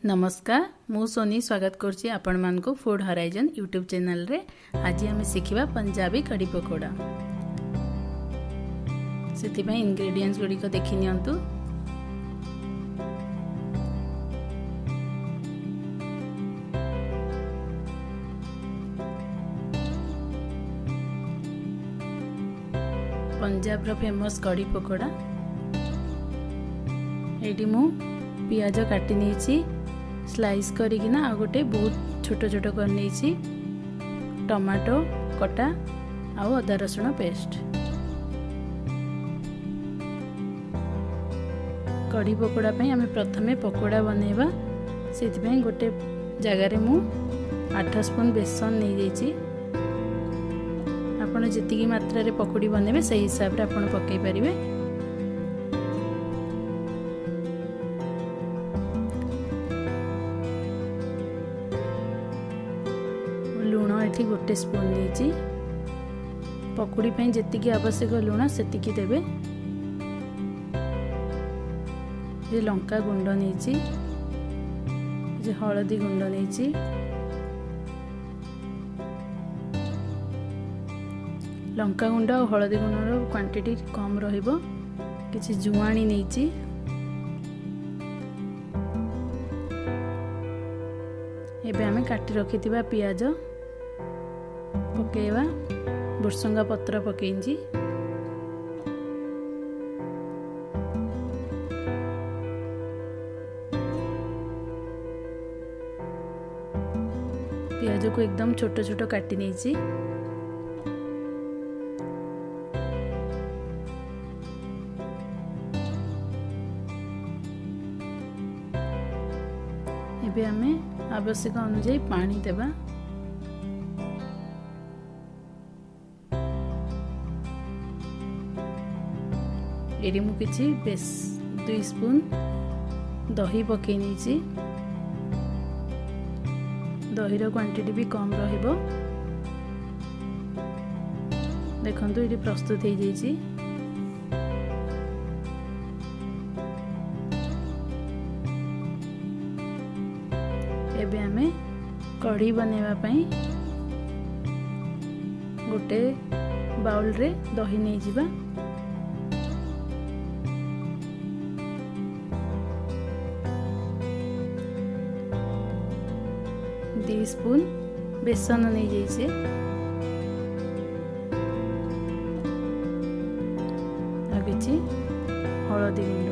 नमस्कार मु सोनी स्वागत करछि आपण मान को फूड हराइजन यूट्यूब चैनल रे। आज आम शिखिबा पंजाबी कढ़ी पकोड़ा। सेति भाई इंग्रेडिएंट्स गुडी को देखि नियंतु। पंजाब रो फेमस कढ़ी पकोड़ा। एडी मु पियाज काटी नेछि स्लाइस करिकिना आ गोटे बहुत छोट छोट कर नेछि टमाटो कटा आ अदा रसुण पेस्ट। कढ़ी पकोड़ा पई आमे प्रथमे पकोड़ा बनेबा। सेति पई गोटे जगह रे मु 8 स्पून बेसन नै देछि। आपण जतिकी मात्रा रे पकोड़ी बनेबे सही हिसाब रे आपण पकै परिबे। लुण एठी गोटे स्पून नेछि। पकोड़ी पई जतिकी आवश्यक लुण सेतिकी देबे। जे लंका गुंड नेछि, जे हळदी गुंड नेछि, लंका गुंड और हळदी गुंडर क्वांटिटी कम रहिबो। किछि जुआणी नेछि, एबे आमे काटी रखिथिबा पियाज पकेवा। भुर्संगा पत्र पकेइछि। पियाज को एकदम छोट छोट काटी नेछि। एबे आमे आवश्यक अनुसार पानी देबा। एडी मु किछि 2 स्पून दही पकेइ नेछि। दही रो क्वांटिटी भी कम रहिबो। देखंतु एडी प्रस्तुत हो जाइछि। एबे आमे कढ़ी बनेवा पई गोटे बाउल रे दही नै जिबा। 2 स्पून बेसन नहीं जाइए। किछि हळदी गुंड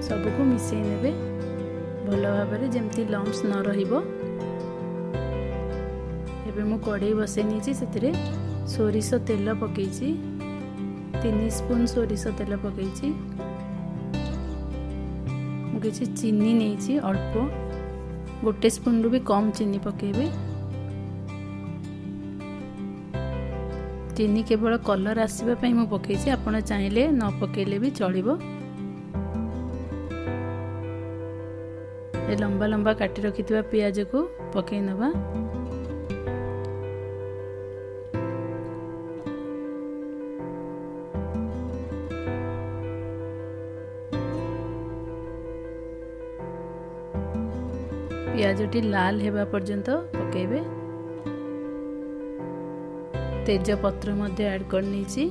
सबको मिसई नेबे भल भाव जमती लम्स न रहिबो। एबे मु कढ़ई बसई नीची। सेतिरे सोरिष तेल पकेइछि। 3 स्पून सोरिष तेल पकेइछि। किसी चीनी नहीं अल्प गोटे स्पून रु भी कम चीनी पकेबे। चीनी केवल कलर आसवा पई मु पकेइछि। आपण चाहिले न पकेले भी चलिबो। ए लंबा लंबा काटी रखिथिबा पियाज को पकेइ नबा। पियाजटी लाल हेबा पर्यंत पकेबे। तेज पत्र मध्य ऐड कर नीची।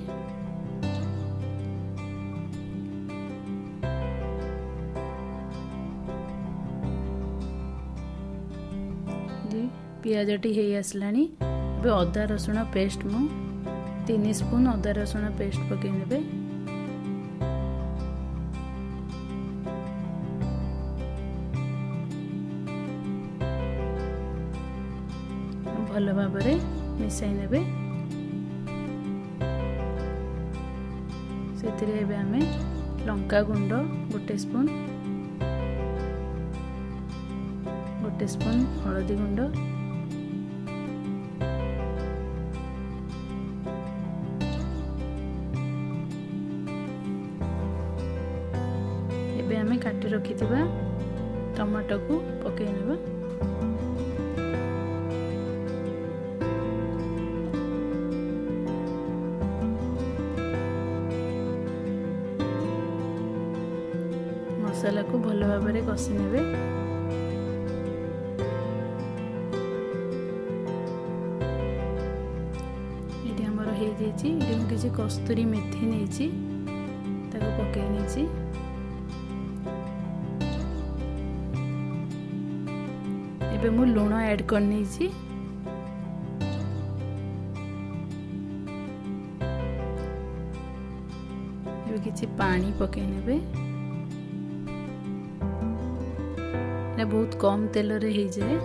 पियाजटी हे आसलानी। बे अदा रसुण पेस्ट मु 3 स्पून अदा रसुण पेस्ट पके नेबे। भल भाव मिसाई नेबे। सेतिरे एबे आमे लंका गुंड गोटे स्पून हळदी गुंड एबे आमे काटी रखिथिबा टमाटो को पकेइ नेबा। मसाला को भल भाव में कषि नेबे। ये हमर हो जाइए। ये किसी कस्तूरी मेथी नहीं पकई नहीं। एबे मु लुण ऐड कर नहीं। किसी पानी पकई नेबे। बहुत कम तेल रे हो जाए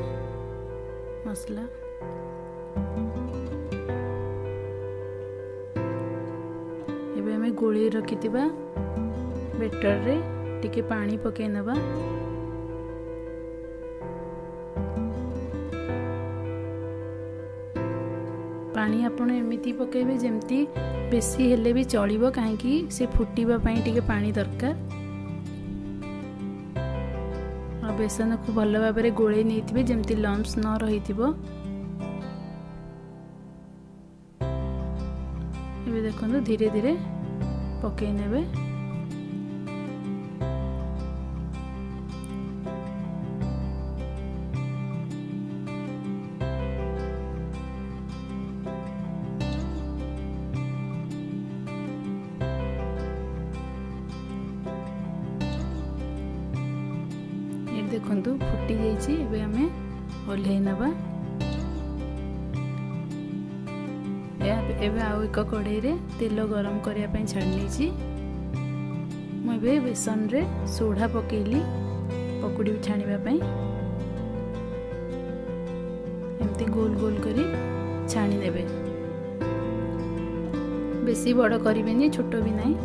मसला। एबे हमें गोली रखिथिबा बेटर रे टिके पानी पकई नबा। पानी आपण एमिति पकेबे जेमती बेसी हेले भी चलिबो, काहेकि से फुटीबा पई टिके पानी दरकार। आ बेसन को भल भाव में गोले नहीं जेमती लम्स न रहिथिबो। एबे देखंतु धीरे धीरे पकई नेबे। देखंतु फुटी जाइए। एबे हमें ओल्हे नबा। एबे आउ एक कड़ाई रे तेल गरम करिया पई छाड़नी छी। मुबे बेसन रे सोडा पकेली पकुड़ी छाणीबा पई। एमती गोल गोल करी छाणी नेबे। बेसी बड़ करिबेनी, छोट भी नहीं।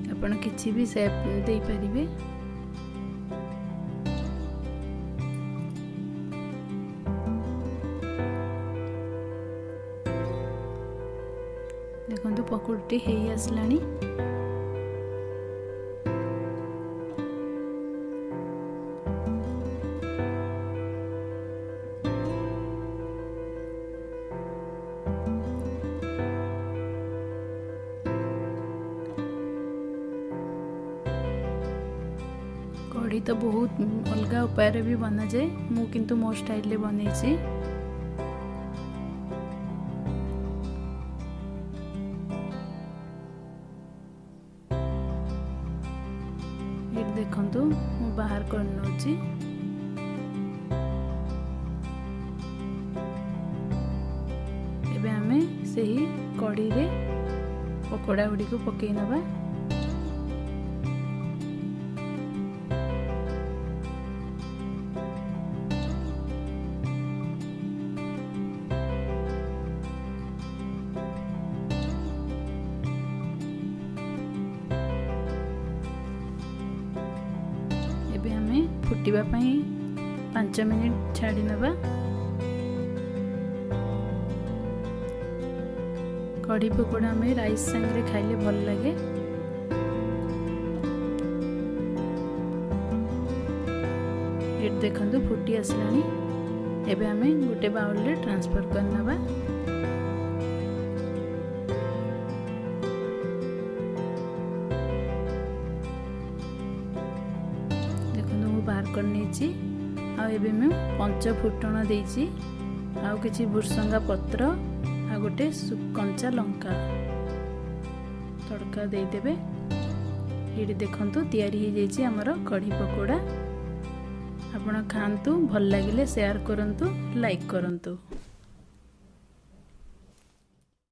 आपण किसी भी शेप दे परिबे। देखंतु पकोड़ी हे आसलानी। कढ़ी तो बहुत अलग उपाय भी बना जाए, मु किंतु मो स्टाइल ले बने। ये देखंतु मु बाहर कर नोची। एबे हमें सही कढ़ी रे पकोड़ा गुडी को पकई नबा। एबे हमें फुटीबा पई 5 मिनिट छाड़ी नबा। कढ़ी पकोड़ा में राइस संगे खाइले भल लगे। ये देखंतु फुटी आसलानी। एबे हमें गोटे बाउल रे ट्रांसफर कर नबा। देखंतु मु बाहर कर नेची। आ एबे मैं 5 फुटण देइची। आ किछि भुरसंगा पत्र आ गोटे कंचा लंका तड़का दे देबे। ये देखंतु तैयारी हो जाइए हमर कढ़ी पकोड़ा। आपण खांतु, भल लागिले शेयर करंतु, लाइक करंतु।